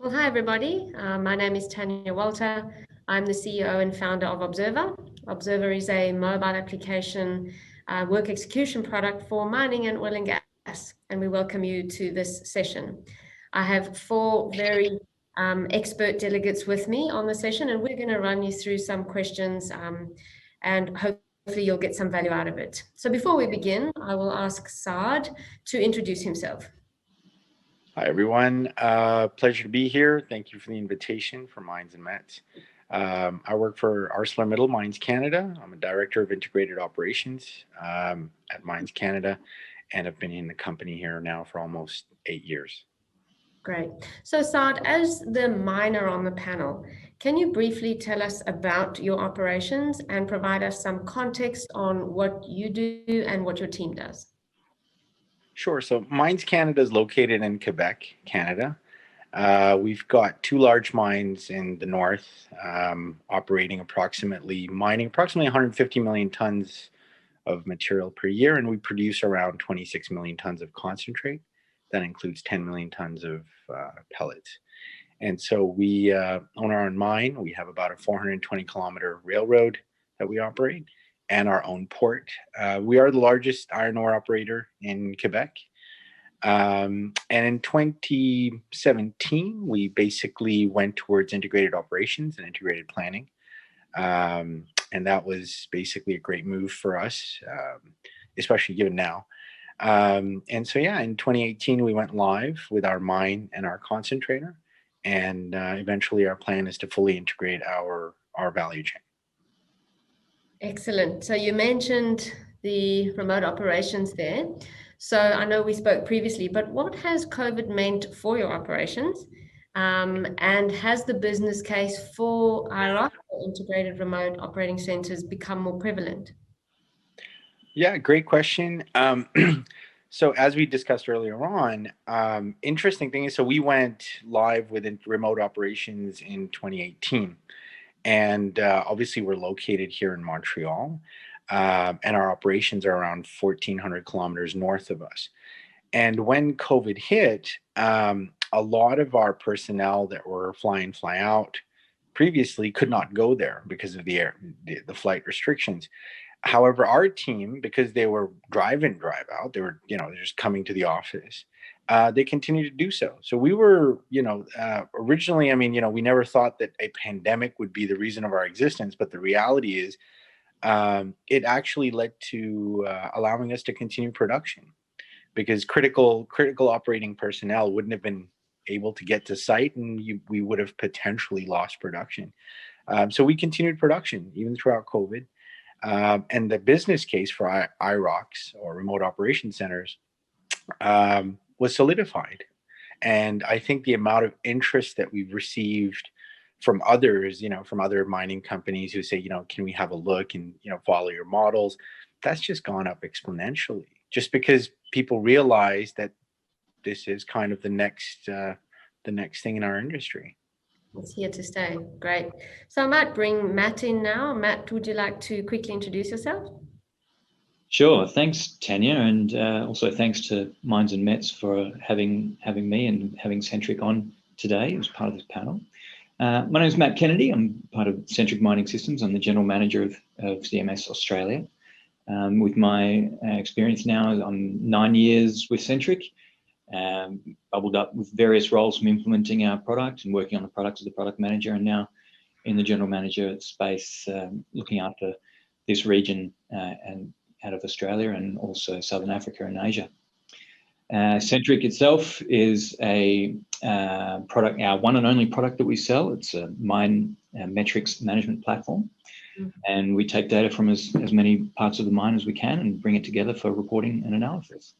Well, hi everybody. My name is Tania Walter. I'm the CEO and founder of Obzervr. Obzervr is a mobile application work execution product for mining and oil and gas, and we welcome you to this session. I have four very expert delegates with me on the session, and we're going to run you through some questions and hopefully you'll get some value out of it. So before we begin, I will ask Saad to introduce himself. Hi, everyone. Pleasure to be here. Thank you for the invitation for Mines and Mets. I work for Arcelor Mittal Mines Canada. I'm a Director of Integrated Operations at Mines Canada, and I've been in the company here now for almost 8 years. Great. So Saad, as the miner on the panel, can you briefly tell us about your operations and provide us some context on what you do and what your team does? Sure. So Mines Canada is located in Quebec, Canada. We've got two large mines in the north, mining approximately 150 million tons of material per year, and we produce around 26 million tons of concentrate. That includes 10 million tons of pellets. And so we own our own mine. We have about a 420-kilometer railroad that we operate, and our own port. We are the largest iron ore operator in Quebec. And in 2017, we basically went towards integrated operations and integrated planning. And that was basically a great move for us, especially given now. And so, yeah, in 2018, we went live with our mine and our concentrator. And eventually our plan is to fully integrate our value chain. Excellent. So you mentioned the remote operations there. So I know we spoke previously, but what has COVID meant for your operations? And has the business case for IROC, integrated remote operating centers, become more prevalent? Yeah, great question. So as we discussed earlier on, interesting thing is, so we went live with remote operations in 2018. And obviously, we're located here in Montreal, and our operations are around 1,400 kilometers north of us. And when COVID hit, a lot of our personnel that were fly in, fly out previously could not go there because of the flight restrictions. However, our team, because they were drive in, drive out, they're just coming to the office. They continue to do so. So we were, originally, we never thought that a pandemic would be the reason of our existence. But the reality is, it actually led to allowing us to continue production, because critical operating personnel wouldn't have been able to get to site, and we would have potentially lost production. So we continued production even throughout COVID. And the business case for IROCs, or remote operation centers, was solidified. And I think the amount of interest that we've received from others, from other mining companies who say, can we have a look and, follow your models, that's just gone up exponentially, just because people realize that this is kind of the next thing in our industry. It's here to stay. Great. So I might bring Matt in now. Matt, would you like to quickly introduce yourself? Sure. Thanks, Tania, and also thanks to Mines and Mets for having me and having Centric on today as part of this panel. My name is Matt Kennedy. I'm part of Centric Mining Systems. I'm the General Manager of CMS Australia. With my experience now, I'm 9 years with Centric, bubbled up with various roles from implementing our product and working on the product as the product manager, and now in the General Manager space, looking after this region and out of Australia and also Southern Africa and Asia. Centric itself is a product, our one and only product that we sell. It's a mine metrics management platform. Mm-hmm. And we take data from as many parts of the mine as we can and bring it together for reporting and analysis.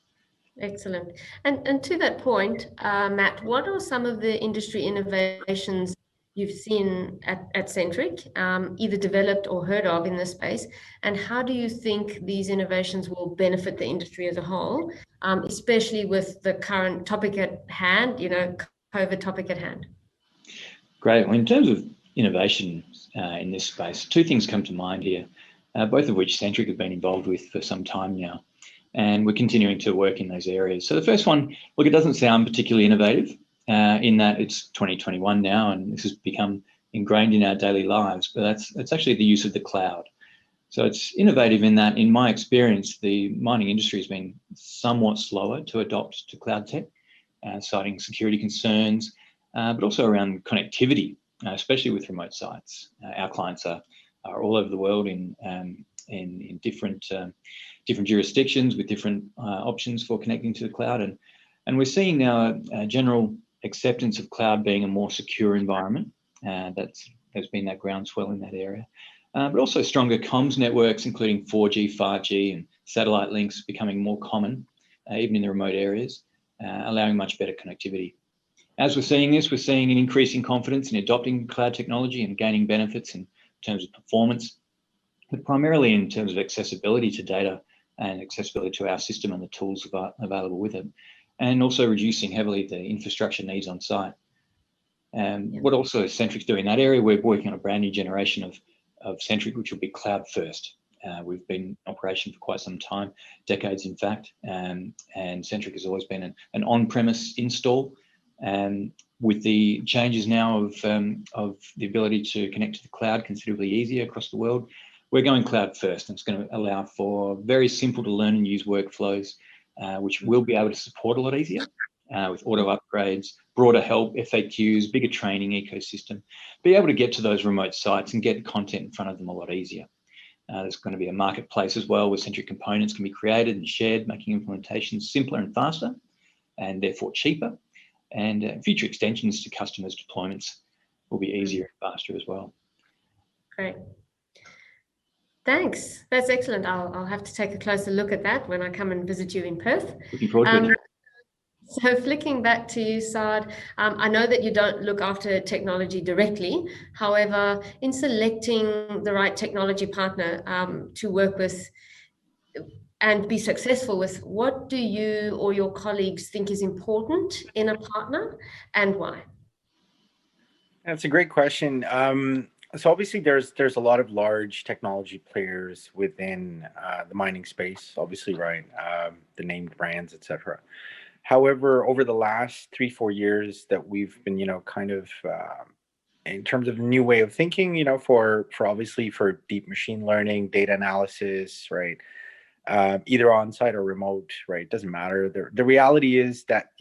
Excellent. And to that point, Matt, what are some of the industry innovations you've seen at Centric, either developed or heard of in this space, and how do you think these innovations will benefit the industry as a whole, especially with the current topic at hand, COVID topic at hand? Great. Well, in terms of innovation in this space, two things come to mind here, both of which Centric have been involved with for some time now, and we're continuing to work in those areas. So the first one, look, it doesn't sound particularly innovative, in that it's 2021 now, and this has become ingrained in our daily lives, but that's actually the use of the cloud. So it's innovative in that, in my experience, the mining industry has been somewhat slower to adopt to cloud tech, citing security concerns, but also around connectivity, especially with remote sites. Our clients are all over the world in different jurisdictions with different options for connecting to the cloud, and we're seeing now a general acceptance of cloud being a more secure environment. There's been that groundswell in that area. But also stronger comms networks, including 4G, 5G, and satellite links becoming more common, even in the remote areas, allowing much better connectivity. As we're seeing this, we're seeing an increasing confidence in adopting cloud technology and gaining benefits in terms of performance, but primarily in terms of accessibility to data and accessibility to our system and the tools available with it, and also reducing heavily the infrastructure needs on site. What also Centric's doing in that area, we're working on a brand new generation of Centric, which will be cloud first. We've been in operation for quite some time, decades in fact, and Centric has always been an on-premise install. With the changes now of the ability to connect to the cloud considerably easier across the world, we're going cloud first, and it's going to allow for very simple to learn and use workflows, which we'll be able to support a lot easier. With auto upgrades, broader help, FAQs, bigger training ecosystem, be able to get to those remote sites and get content in front of them a lot easier. There's going to be a marketplace as well where Centric components can be created and shared, making implementations simpler and faster, and therefore cheaper. And future extensions to customers' deployments will be easier and faster as well. Great. Thanks. That's excellent. I'll have to take a closer look at that when I come and visit you in Perth. Looking forward to it. So flicking back to you, Saad, I know that you don't look after technology directly. However, in selecting the right technology partner to work with and be successful with, what do you or your colleagues think is important in a partner and why? That's a great question. So obviously there's a lot of large technology players within the mining space, obviously, right? The named brands, etc. However, over the last 3-4 years that we've been, kind of in terms of new way of thinking, for obviously for deep machine learning, data analysis, right? Either on-site or remote, right? Doesn't matter. The reality is that,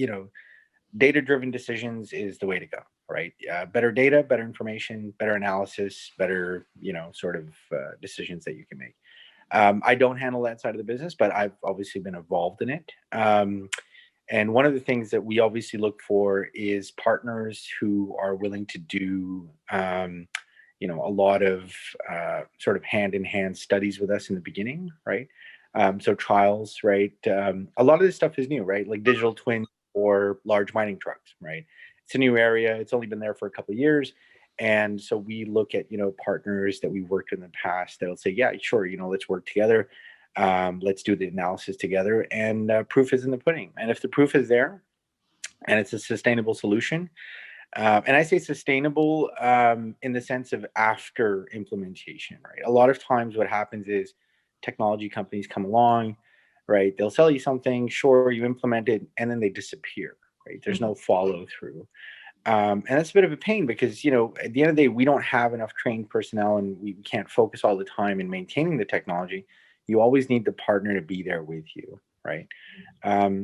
data-driven decisions is the way to go, right? Better data, better information, better analysis, better, sort of decisions that you can make. I don't handle that side of the business, but I've obviously been involved in it. And one of the things that we obviously look for is partners who are willing to do, a lot of sort of hand-in-hand studies with us in the beginning, right? So trials, right? A lot of this stuff is new, right? Like digital twin or large mining trucks, right? It's a new area. It's only been there for a couple of years. And so we look at, partners that we worked with in the past that'll say, yeah, sure, let's work together. Let's do the analysis together, and proof is in the pudding. And if the proof is there and it's a sustainable solution, and I say sustainable in the sense of after implementation, right? A lot of times what happens is technology companies come along, right? They'll sell you something, sure, you implement it, and then they disappear, right? There's no follow through. And that's a bit of a pain because, at the end of the day, we don't have enough trained personnel and we can't focus all the time in maintaining the technology. You always need the partner to be there with you, right?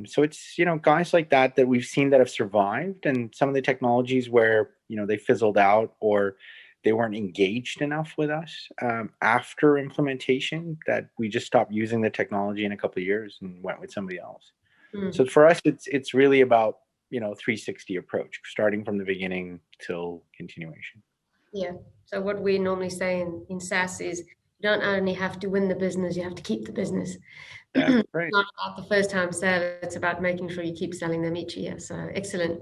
So it's, guys like that we've seen that have survived, and some of the technologies where, they fizzled out or they weren't engaged enough with us after implementation, that we just stopped using the technology in a couple of years and went with somebody else. So for us, it's really about, 360 approach, starting from the beginning till continuation. Yeah. So what we normally say in SaaS is, you don't only have to win the business, you have to keep the business. That's right. It's not about the first time sale, it's about making sure you keep selling them each year. So excellent.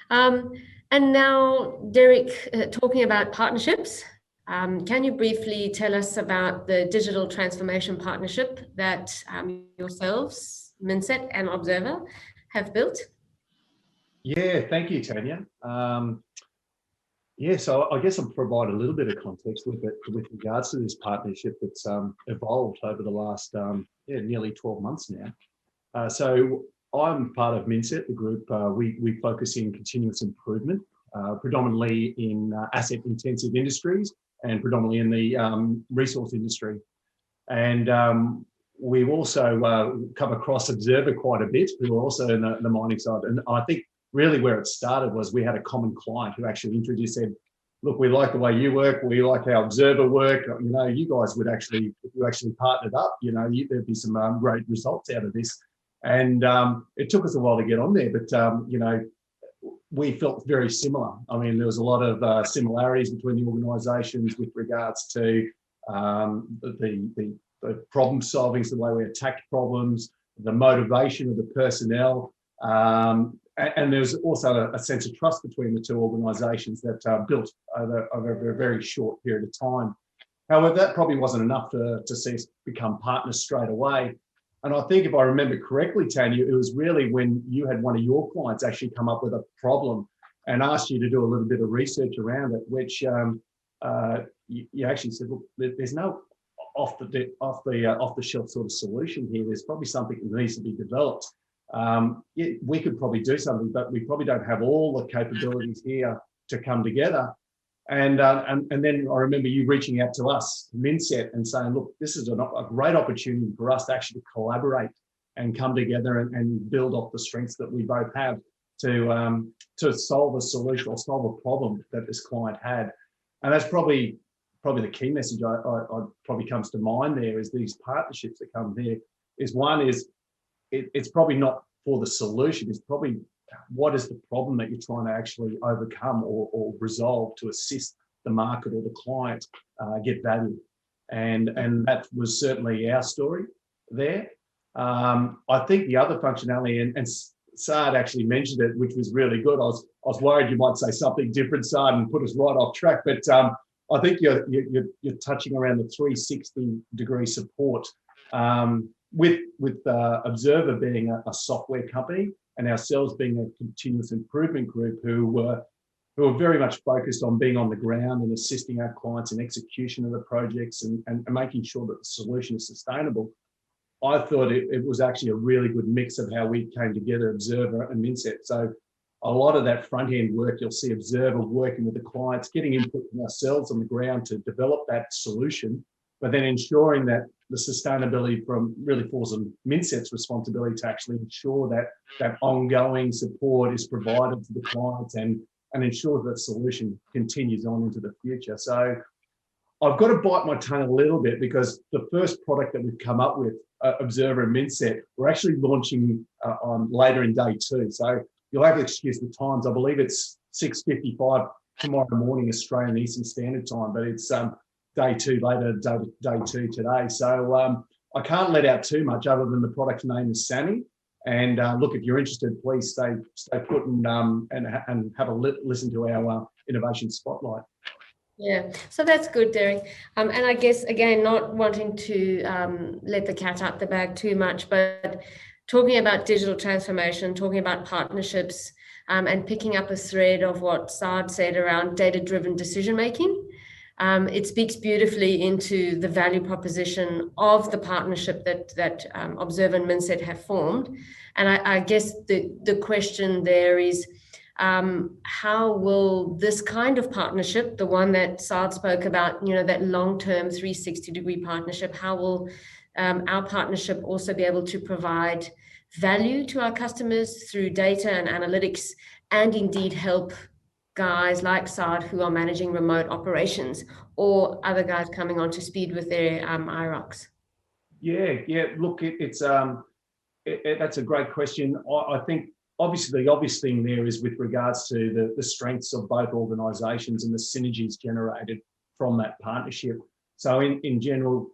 And now, Derrick, talking about partnerships, can you briefly tell us about the digital transformation partnership that yourselves, Minset and Obzervr, have built? Yeah, thank you, Tania. So I guess I'll provide a little bit of context with regards to this partnership that's evolved over the last nearly 12 months now. So I'm part of Minset, the group. We focus in continuous improvement, predominantly in asset-intensive industries and predominantly in the resource industry. And we've also come across Obzervr quite a bit, who are also in the mining side. And I think really where it started was we had a common client who actually introduced, said, look, we like the way you work. We like how Obzervr work. You know, you guys would actually, if you actually partnered up, you know, there'd be some great results out of this. And it took us a while to get on there, but, you know, we felt very similar. I mean, there was a lot of similarities between the organisations with regards to the problem solving, the way we attacked problems, the motivation of the personnel. And there's also a sense of trust between the two organisations that built over a very short period of time. However, that probably wasn't enough to see us become partners straight away. And I think if I remember correctly, Tania, it was really when you had one of your clients actually come up with a problem and asked you to do a little bit of research around it, which you actually said, look, there's no off the shelf sort of solution here. There's probably something that needs to be developed. We could probably do something, but we probably don't have all the capabilities here to come together. And then I remember you reaching out to us, Minset, and saying, look, this is a great opportunity for us to actually collaborate and come together and build off the strengths that we both have to solve a solution or solve a problem that this client had. And that's probably the key message I probably comes to mind there is these partnerships that come there is one is it's probably not for the solution, it's probably what is the problem that you're trying to actually overcome or resolve to assist the market or the client get value. And that was certainly our story there. I think the other functionality, and Saad actually mentioned it, which was really good. I was worried you might say something different, Saad, and put us right off track. But I think you're touching around the 360-degree support with Obzervr being a software company and ourselves being a continuous improvement group who are very much focused on being on the ground and assisting our clients in execution of the projects and making sure that the solution is sustainable. I thought it was actually a really good mix of how we came together, Obzervr and Minset. So a lot of that front-end work, you'll see Obzervr working with the clients, getting input from ourselves on the ground to develop that solution, but then ensuring that the sustainability really falls on Minset's responsibility to actually ensure that ongoing support is provided to the clients and ensure that solution continues on into the future. So I've got to bite my tongue a little bit because the first product that we've come up with, Obzervr and Minset, we're actually launching on later in day 2. So you'll have to excuse the times. I believe it's 6:55 tomorrow morning, Australian Eastern Standard Time, but it's day 2 later, day 2 today. So I can't let out too much other than the product's name is Sammy. And look, if you're interested, please stay put and have a listen to our innovation spotlight. Yeah, so that's good, Derrick. And I guess, again, not wanting to let the cat out the bag too much, but talking about digital transformation, talking about partnerships, and picking up a thread of what Saad said around data-driven decision-making. It speaks beautifully into the value proposition of the partnership that Obzervr and Minset have formed. And I guess the question there is, how will this kind of partnership, the one that Saad spoke about, that long-term 360-degree partnership, how will our partnership also be able to provide value to our customers through data and analytics, and indeed help guys like Saad who are managing remote operations, or other guys coming on to speed with their IROCs? Yeah. Look, that's a great question. I think obviously the obvious thing there is with regards to the strengths of both organisations and the synergies generated from that partnership. So in general,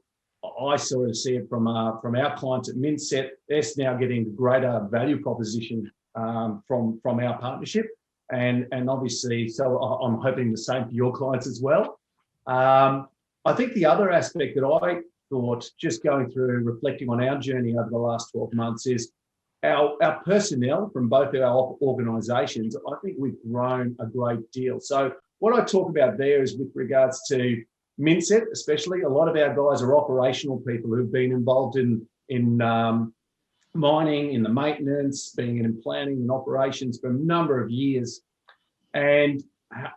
I sort of see it from our clients at Minset. They're now getting greater value proposition from our partnership. And obviously, so I'm hoping the same for your clients as well. I think the other aspect that I thought, just going through reflecting on our journey over the last 12 months, is our personnel from both of our organisations. I think we've grown a great deal. So what I talk about there is with regards to Minset, especially, a lot of our guys are operational people who've been involved in mining, in the maintenance, being in planning and operations for a number of years, and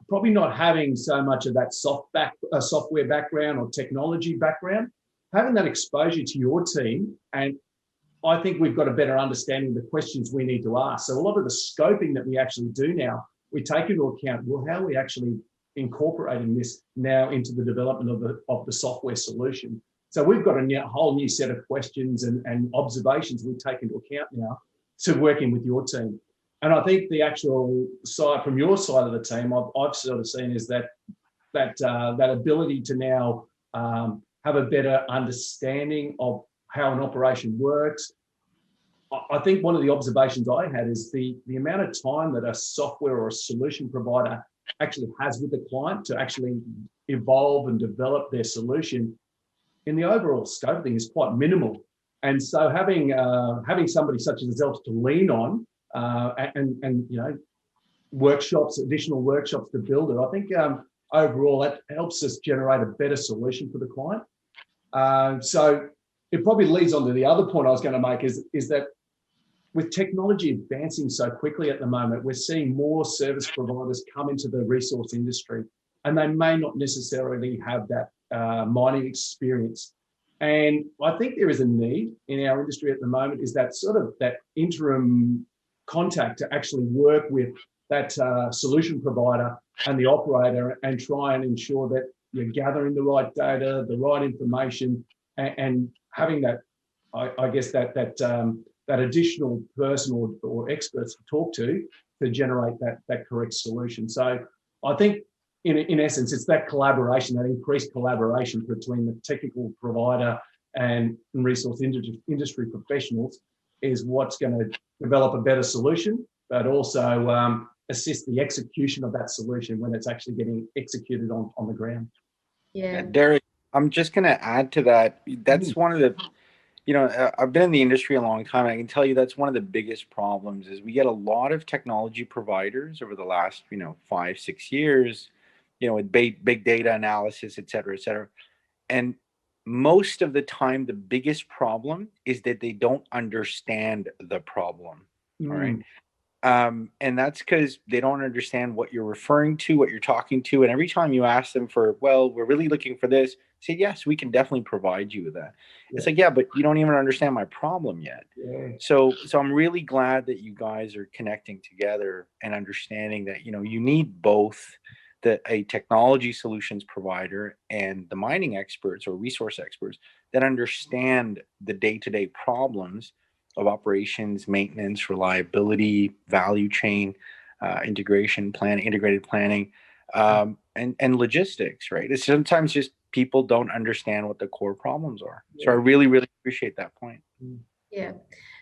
probably not having so much of that software background or technology background, having that exposure to your team. And I think we've got a better understanding of the questions we need to ask. So a lot of the scoping that we actually do now, we take into account, well, how are we actually incorporating this now into the development of the software solution? So we've got a whole new set of questions and observations we take into account now to working with your team. And I think the actual side from your side of the team, I've sort of seen is that ability to now have a better understanding of how an operation works. I think one of the observations I had is the amount of time that a software or a solution provider actually has with the client to actually evolve and develop their solution in the overall scope of things is quite minimal. And so having somebody such as yourself to lean on and you know, additional workshops to build it, I think overall that helps us generate a better solution for the client. So it probably leads on to the other point I was going to make is that with technology advancing so quickly at the moment, we're seeing more service providers come into the resource industry, and they may not necessarily have that mining experience. And I think there is a need in our industry at the moment is that sort of that interim contact to actually work with that solution provider and the operator and try and ensure that you're gathering the right data, the right information, and having that, I guess that additional person or experts to talk to generate that correct solution. So I think in essence, it's that collaboration, that increased collaboration between the technical provider and resource industry professionals is what's going to develop a better solution, but also assist the execution of that solution when it's actually getting executed on the ground. Yeah. Derrick, I'm just going to add to that. That's one of the, you know, I've been in the industry a long time, and I can tell you that's one of the biggest problems is we get a lot of technology providers over the last, 5-6 years, with big data analysis, et cetera, et cetera. And most of the time, the biggest problem is that they don't understand the problem. All right. And that's because they don't understand what you're referring to, what you're talking to. And every time you ask them for, well, we're really looking for this, say, yes, we can definitely provide you with that. Yeah. It's like, yeah, but you don't even understand my problem yet. Yeah. So I'm really glad that you guys are connecting together and understanding that, you need both a technology solutions provider and the mining experts or resource experts that understand the day-to-day problems of operations, maintenance, reliability, value chain, integration planning, integrated planning, and logistics, right? It's sometimes just people don't understand what the core problems are. So I really, really appreciate that point. Yeah.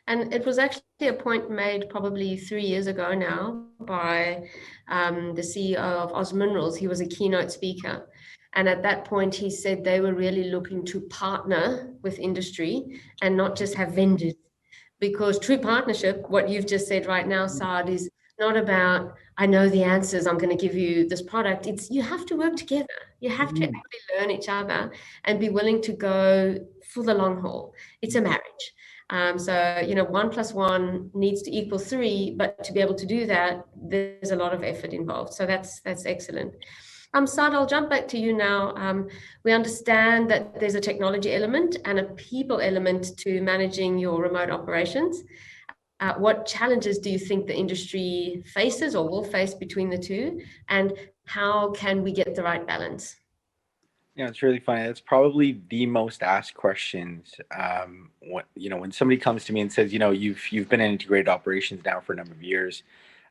And it was actually a point made probably 3 years ago now by the CEO of Oz Minerals. He was a keynote speaker. And at that point, he said they were really looking to partner with industry and not just have vendors. Because true partnership, what you've just said right now, Saad, is not about, I know the answers, I'm going to give you this product. It's you have to work together. You have to actually learn each other and be willing to go for the long haul. It's a marriage. So 1 + 1 needs to equal 3, but to be able to do that, there's a lot of effort involved. So that's excellent. Saad, I'll jump back to you now. We understand that there's a technology element and a people element to managing your remote operations. What challenges do you think the industry faces or will face between the two? And how can we get the right balance? Yeah, it's really funny. That's probably the most asked questions. When somebody comes to me and says, you've been in integrated operations now for a number of years,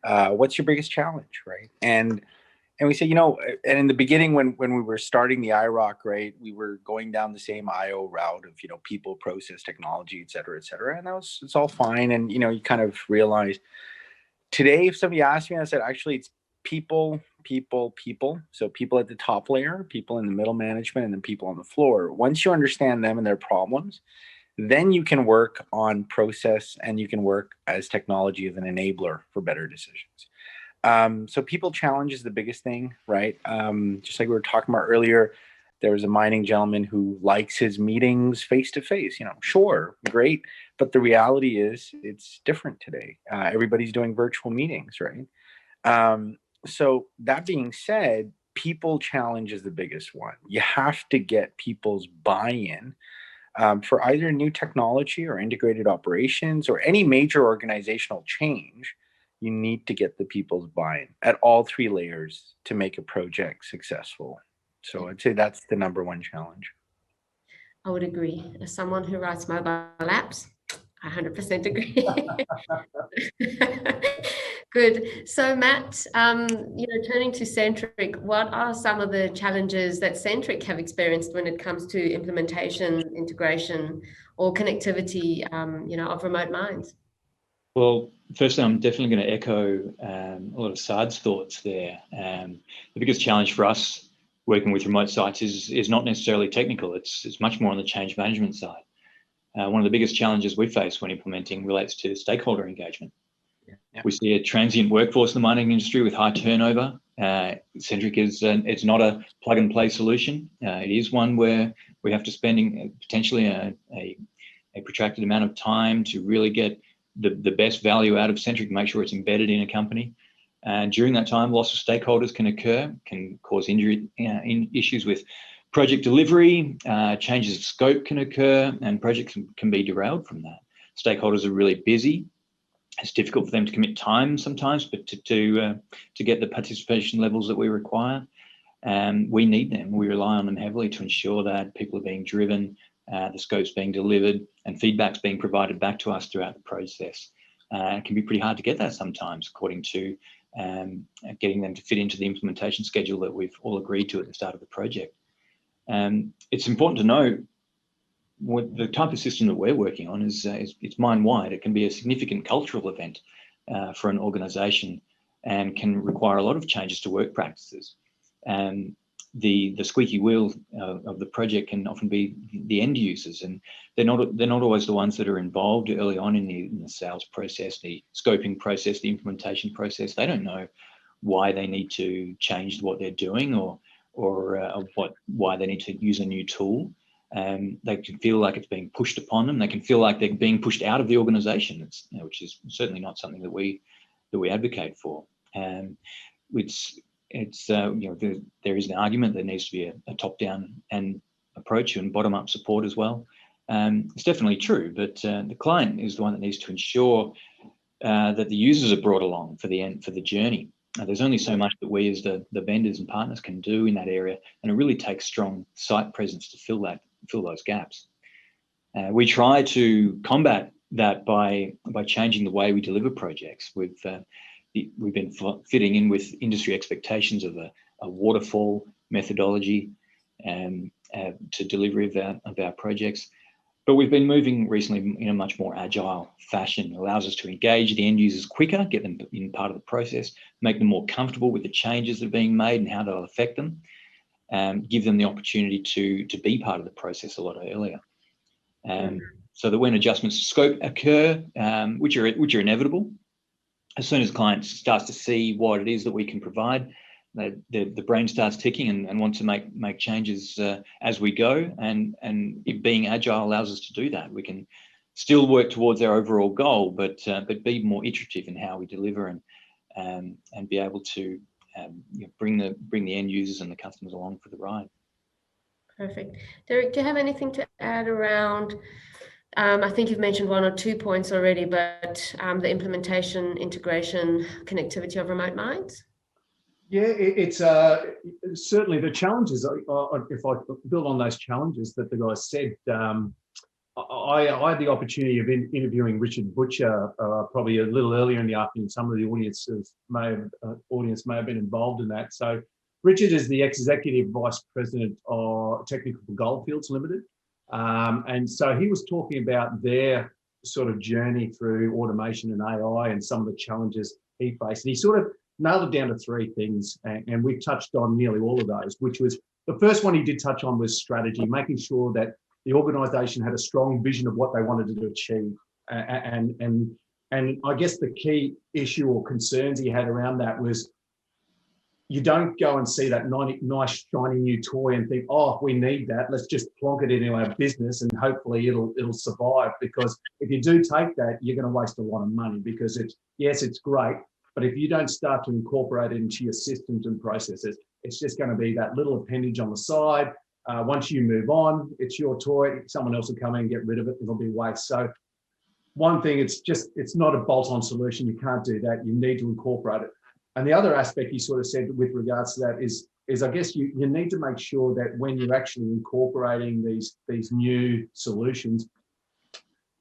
what's your biggest challenge, right? And we say, and in the beginning when we were starting the IROC, right, we were going down the same IO route of, people, process, technology, et cetera, and it's all fine. And, you kind of realize today, if somebody asked me, I said, actually, it's people. So people at the top layer, people in the middle management, and then people on the floor. Once you understand them and their problems, then you can work on process and you can work as technology as an enabler for better decisions. So people challenge is the biggest thing, right? Just like we were talking about earlier, There was a mining gentleman who likes his meetings face to face. Sure, great, but the reality is it's different today. Everybody's doing virtual meetings, right? So that being said, people challenge is the biggest one. You have to get people's buy-in for either new technology or integrated operations or any major organizational change. You need to get the people's buy-in at all three layers to make a project successful. So I'd say that's the number one challenge. I would agree. As someone who writes mobile apps, I 100% agree. Good. So Matt, turning to Centric, what are some of the challenges that Centric have experienced when it comes to implementation, integration, or connectivity, of remote mines? Well, firstly, I'm definitely going to echo a lot of Saad's thoughts there. The biggest challenge for us working with remote sites is not necessarily technical. It's much more on the change management side. One of the biggest challenges we face when implementing relates to stakeholder engagement. Yeah. We see a transient workforce in the mining industry with high turnover. Centric it's not a plug and play solution. It is one where we have to spend potentially a protracted amount of time to really get the best value out of Centric, make sure it's embedded in a company. And during that time, loss of stakeholders can occur, can cause injury issues with project delivery, changes of scope can occur, and projects can be derailed from that. Stakeholders are really busy. It's difficult for them to commit time sometimes, but to get the participation levels that we require, we need them. We rely on them heavily to ensure that people are being driven, the scope's being delivered, and feedback's being provided back to us throughout the process. It can be pretty hard to get that sometimes, according to getting them to fit into the implementation schedule that we've all agreed to at the start of the project. It's important to know what the type of system that we're working on is it's mine-wide. It can be a significant cultural event for an organisation and can require a lot of changes to work practices. The squeaky wheel of the project can often be the end users, and they're not always the ones that are involved early on in the sales process, the scoping process, the implementation process. They don't know why they need to change what they're doing or why they need to use a new tool. They can feel like it's being pushed upon them. They can feel like they're being pushed out of the organisation, which is certainly not something that we advocate for. There is an argument that there needs to be a top-down and approach and bottom-up support as well. It's definitely true, but the client is the one that needs to ensure that the users are brought along for the journey. There's only so much that we as the vendors and partners can do in that area, and it really takes strong site presence to fill those gaps. We try to combat that by changing the way we deliver projects. We've been fitting in with industry expectations of a waterfall methodology to delivery of our projects. But we've been moving recently in a much more agile fashion. It allows us to engage the end users quicker, get them in part of the process, make them more comfortable with the changes that are being made and how they'll affect them, give them the opportunity to be part of the process a lot earlier. So that when adjustments to scope occur, which are inevitable, as soon as the client starts to see what it is that we can provide, the brain starts ticking and wants to make changes as we go. And it being agile allows us to do that. We can still work towards our overall goal, but be more iterative in how we deliver and be able to bring the end users and the customers along for the ride. Perfect. Derrick, do you have anything to add around? I think you've mentioned one or 2 points already, but the implementation, integration, connectivity of remote mines? Yeah, it's certainly the challenges. If I build on those challenges that the guys said, I had the opportunity of interviewing Richard Butcher probably a little earlier in the afternoon. Some of the audience may have been involved in that. So Richard is the Executive Vice President of Technical for Goldfields Limited. And so he was talking about their sort of journey through automation and AI and some of the challenges he faced. And he sort of nailed it down to 3 things, and we touched on nearly all of those, which was the first one he did touch on was strategy, making sure that the organisation had a strong vision of what they wanted to achieve. And I guess the key issue or concerns he had around that was you don't go and see that nice shiny new toy and think, oh, we need that. Let's just plonk it into our business and hopefully it'll survive. Because if you do take that, you're going to waste a lot of money, because it's great, but if you don't start to incorporate it into your systems and processes, it's just going to be that little appendage on the side. Once you move on, it's your toy. Someone else will come in and get rid of it. It'll be waste. So one thing, it's not a bolt-on solution. You can't do that. You need to incorporate it. And the other aspect you sort of said with regards to that is I guess you need to make sure that when you're actually incorporating these new solutions,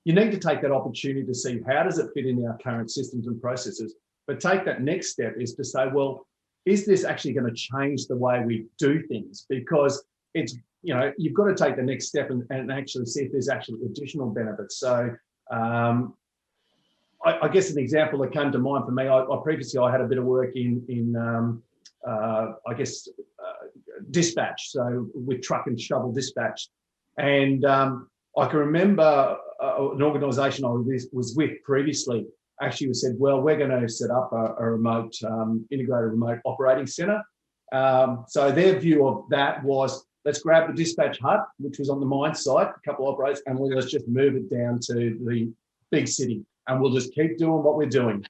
you need to take that opportunity to see how does it fit in our current systems and processes. But take that next step is to say, well, is this actually going to change the way we do things? Because it's, you've got to take the next step and actually see if there's actually additional benefits. So I guess an example that came to mind for me, previously I had a bit of work in dispatch, so with truck and shovel dispatch. And I can remember an organisation I was with previously actually said, well, we're going to set up a remote, integrated remote operating centre. So their view of that was, let's grab the dispatch hut, which was on the mine site, a couple of operators, and let's just move it down to the big city. And we'll just keep doing what we're doing.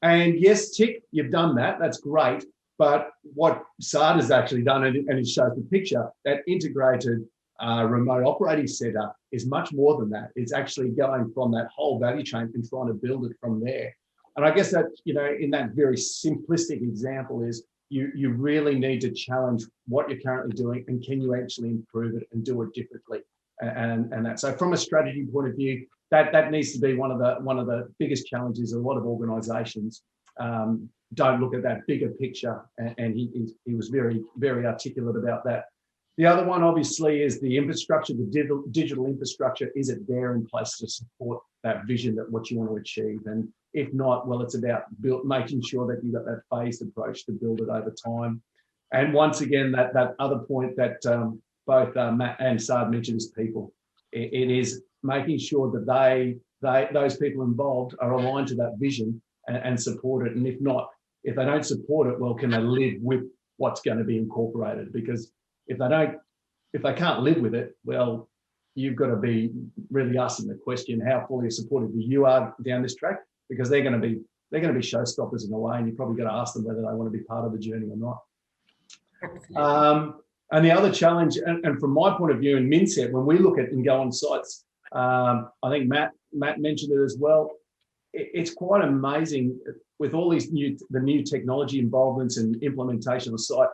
And yes, tick, you've done that. That's great. But what Saad has actually done, and it shows the picture, that integrated remote operating centre is much more than that. It's actually going from that whole value chain and trying to build it from there. And I guess that, in that very simplistic example is you really need to challenge what you're currently doing and can you actually improve it and do it differently. And that. So from a strategy point of view, that needs to be one of the biggest challenges. A lot of organisations don't look at that bigger picture, and he was very, very articulate about that. The other one, obviously, is the infrastructure, the digital infrastructure. Is it there in place to support that vision, that what you want to achieve? And if not, well, it's about making sure that you've got that phased approach to build it over time. And once again, that other point that both Matt and Saad mentioned is people. It is making sure that those people involved are aligned to that vision and support it. And if not, if they don't support it, well, can they live with what's going to be incorporated? Because if they can't live with it, well, you've got to be really asking the question, how fully supportive you are down this track? Because they're going to be showstoppers in a way, and you've probably got to ask them whether they want to be part of the journey or not. And the other challenge, and from my point of view in Minset, when we look at and go on sites, I think Matt mentioned it as well. It's quite amazing with all these new technology involvements and implementation of site.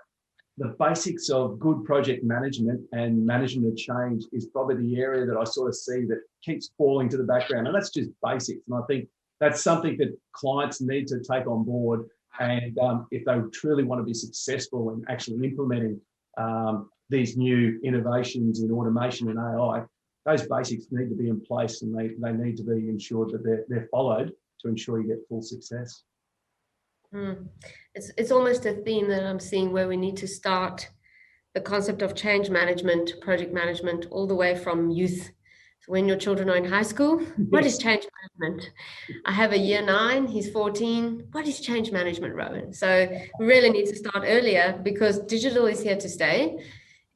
The basics of good project management and management of change is probably the area that I sort of see that keeps falling to the background, and that's just basics. And I think that's something that clients need to take on board. And if they truly want to be successful in actually implementing these new innovations in automation and AI, those basics need to be in place, and they need to be ensured that they're followed to ensure you get full success. It's almost a theme that I'm seeing where we need to start the concept of change management, project management, all the way from youth. So when your children are in high school, what is change management? I have a year 9, he's 14. What is change management, Rowan? So we really need to start earlier, because digital is here to stay.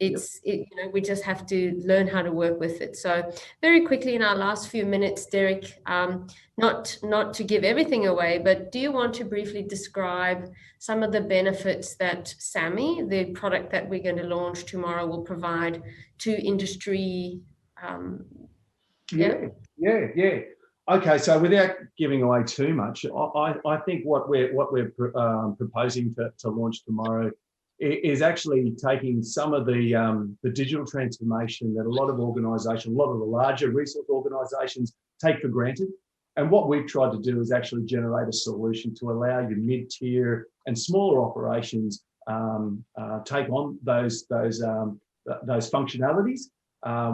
We just have to learn how to work with it. So very quickly in our last few minutes, Derrick, not to give everything away, but do you want to briefly describe some of the benefits that Sammy, the product that we're going to launch tomorrow, will provide to industry? Yeah. Okay, so without giving away too much, I think what we're proposing to launch tomorrow is actually taking some of the digital transformation that a lot of organisations, a lot of the larger resource organisations take for granted. And what we've tried to do is actually generate a solution to allow your mid-tier and smaller operations take on those functionalities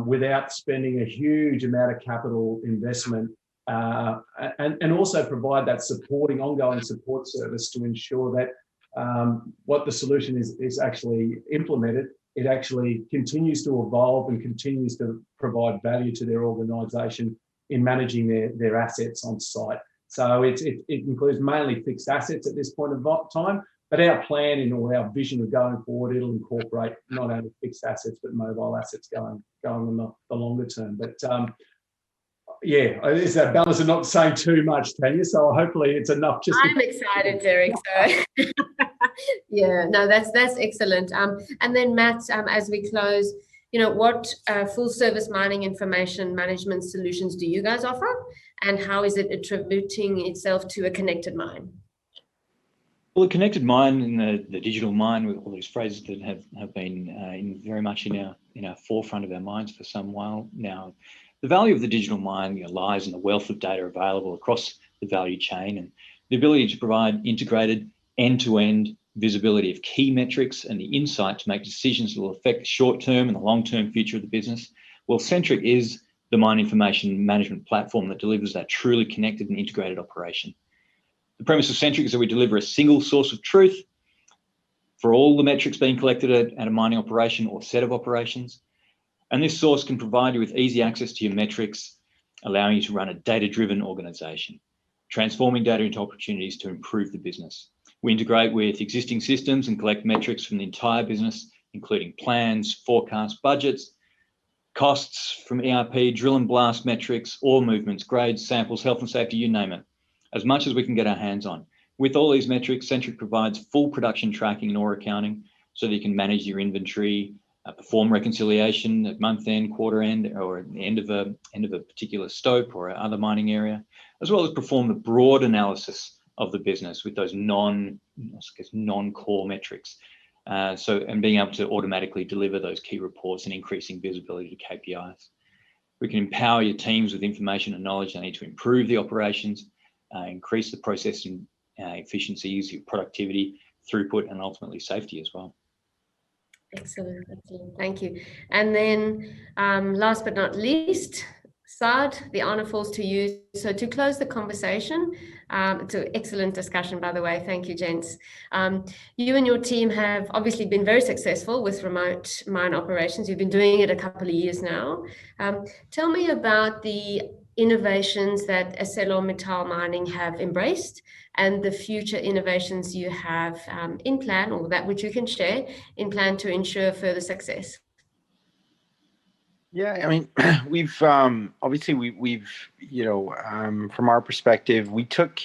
without spending a huge amount of capital investment, and also provide that ongoing support service to ensure that what the solution is actually implemented, it actually continues to evolve and continues to provide value to their organisation in managing their assets on site. So it includes mainly fixed assets at this point of time, But our planning or our vision of going forward, it'll incorporate not only fixed assets but mobile assets going on the longer term. But yeah, it's that balance of not saying too much, Tania. So hopefully it's enough. I'm excited, Derrick. So yeah, no, that's excellent. And then Matt, as we close, what full service mining information management solutions do you guys offer, and how is it attributing itself to a connected mine? Well, the connected mine and the digital mine, with all these phrases that have been very much in our forefront of our minds for some while now. The value of the digital mine lies in the wealth of data available across the value chain and the ability to provide integrated end-to-end visibility of key metrics and the insight to make decisions that will affect the short-term and the long-term future of the business. Well, Centric is the mine information management platform that delivers that truly connected and integrated operation. The premise of Centric is that we deliver a single source of truth for all the metrics being collected at a mining operation or set of operations. And this source can provide you with easy access to your metrics, allowing you to run a data-driven organisation, transforming data into opportunities to improve the business. We integrate with existing systems and collect metrics from the entire business, including plans, forecasts, budgets, costs from ERP, drill and blast metrics, ore movements, grades, samples, health and safety, you name it, as much as we can get our hands on. With all these metrics, Centric provides full production tracking and ore accounting so that you can manage your inventory, perform reconciliation at month end, quarter end, or at the end of a particular stope or other mining area, as well as perform the broad analysis of the business with those non-core metrics. And being able to automatically deliver those key reports and increasing visibility to KPIs. We can empower your teams with information and knowledge they need to improve the operations, increase the processing efficiencies, your productivity, throughput, and ultimately safety as well. Excellent. Thank you. And then last but not least, Saad, the honor falls to you. So to close the conversation, it's an excellent discussion, by the way. Thank you, gents. You and your team have obviously been very successful with remote mine operations. You've been doing it a couple of years now. Tell me about the innovations that Arcelor Mittal Mining have embraced and the future innovations you have in plan, or that which you can share in plan to ensure further success. Yeah, I mean, we've obviously we've from our perspective, we took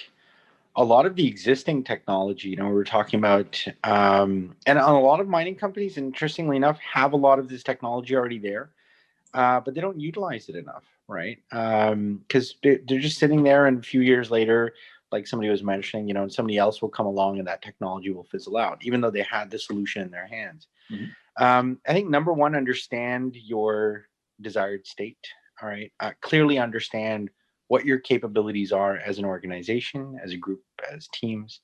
a lot of the existing technology. We were talking about, and a lot of mining companies, interestingly enough, have a lot of this technology already there, but they don't utilize it enough, right? Because they're just sitting there, and a few years later, like somebody was mentioning, and somebody else will come along and that technology will fizzle out, even though they had the solution in their hands. Mm-hmm. I think number one, understand your desired state. All right. Clearly understand what your capabilities are as an organization, as a group, as teams.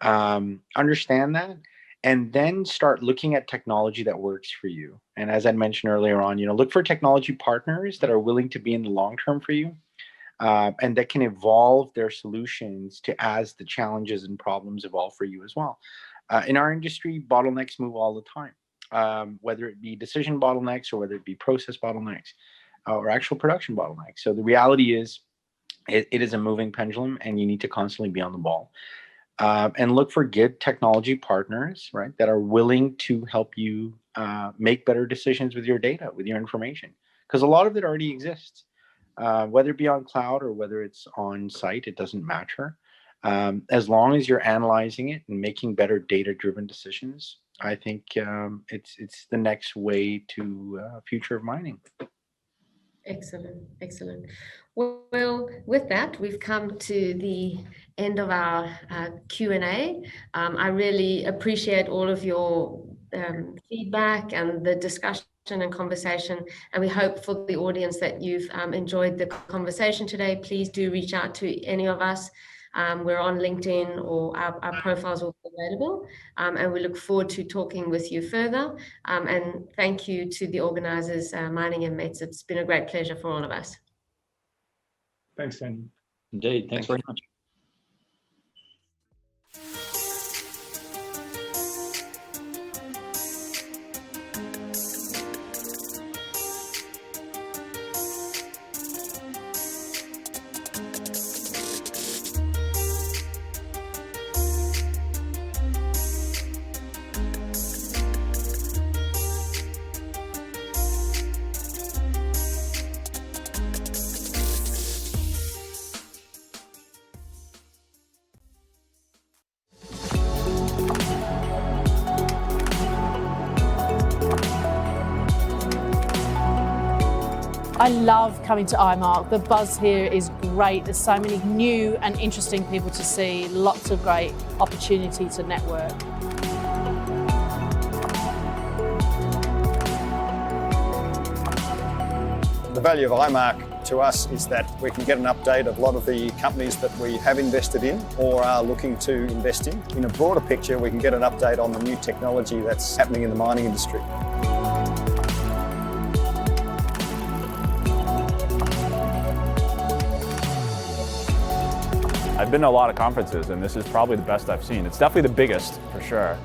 Understand that, and then start looking at technology that works for you. And as I mentioned earlier on, look for technology partners that are willing to be in the long term for you, and that can evolve their solutions to as the challenges and problems evolve for you as well. In our industry, bottlenecks move all the time. Whether it be decision bottlenecks or whether it be process bottlenecks or actual production bottlenecks. So the reality is it is a moving pendulum, and you need to constantly be on the ball, and look for good technology partners, right, that are willing to help you make better decisions with your data, with your information, because a lot of it already exists, whether it be on cloud or whether it's on site, it doesn't matter. As long as you're analyzing it and making better data-driven decisions, I think it's the next way to future of mining. Excellent. Well, with that, we've come to the end of our Q&A. I really appreciate all of your feedback and the discussion and conversation, and we hope for the audience that you've enjoyed the conversation today. Please do reach out to any of us. We're on LinkedIn, or our profiles will be available, and we look forward to talking with you further. And thank you to the organisers, Mining and Mates. It's been a great pleasure for all of us. Thanks, Tania. Indeed. Thanks very much. I love coming to IMARC. The buzz here is great. There's so many new and interesting people to see, lots of great opportunity to network. The value of IMARC to us is that we can get an update of a lot of the companies that we have invested in or are looking to invest in. In a broader picture, we can get an update on the new technology that's happening in the mining industry. I've been to a lot of conferences and this is probably the best I've seen. It's definitely the biggest for sure.